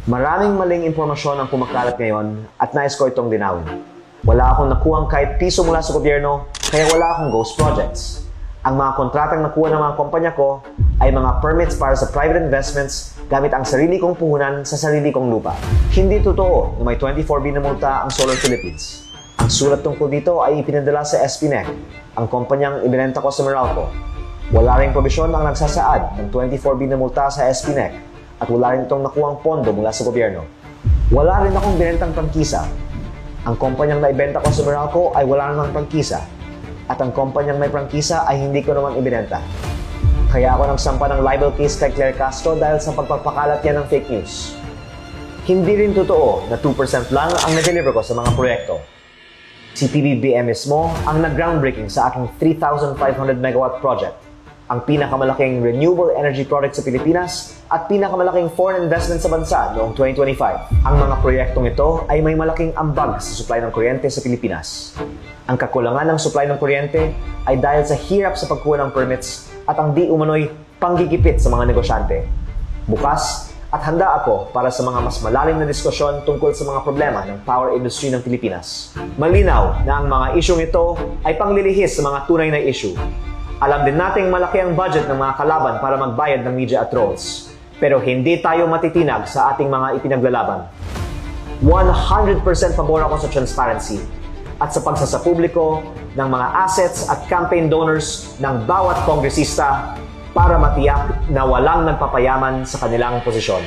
Maraming maling impormasyon ang kumakalat ngayon at nais ko itong linawin. Wala akong nakuhang kahit piso mula sa gobyerno, kaya wala akong ghost projects. Ang mga kontratang nakuha ng mga kumpanya ko ay mga permits para sa private investments gamit ang sarili kong puhunan sa sarili kong lupa. Hindi totoo na may 24B na multa ang Solar Philippines. Ang sulat tungkol dito ay ipinadala sa SPNEC, ang kumpanyang ibinenta ko sa Meralco. Wala ring probisyon ang nagsasaad ng 24B na multa sa SPNEC at wala rin itong nakuhang pondo mula sa gobyerno. Wala rin akong binentang prangkisa. Ang kumpanyang naibenta ko sa Meralco ay wala namang prangkisa at ang kumpanyang may prangkisa ay hindi ko naman ibinenta. Kaya ako nagsampa ng libel case kay Claire Castro dahil sa pagpapakalat niya ng fake news. Hindi rin totoo na 2% lang ang na-deliver ko sa mga proyekto. Si PBBM mismo ang nag-groundbreaking sa aking 3,500 megawatt project, ang pinakamalaking renewable energy project sa Pilipinas at pinakamalaking foreign investment sa bansa noong 2025. Ang mga proyektong ito ay may malaking ambag sa supply ng kuryente sa Pilipinas. Ang kakulangan ng supply ng kuryente ay dahil sa hirap sa pagkuha ng permits at ang di umano'y panggigipit sa mga negosyante. Bukas at handa ako para sa mga mas malalim na diskusyon tungkol sa mga problema ng power industry ng Pilipinas. Malinaw na ang mga isyong ito ay panglilihis sa mga tunay na issue. Alam din nating malaki ang budget ng mga kalaban para magbayad ng media at trolls. Pero hindi tayo matitinag sa ating mga ipinaglalaban. 100% pabor ako sa transparency at sa pagsasapubliko ng mga assets at campaign donors ng bawat kongresista para matiyak na walang nagpapayaman sa kanilang posisyon.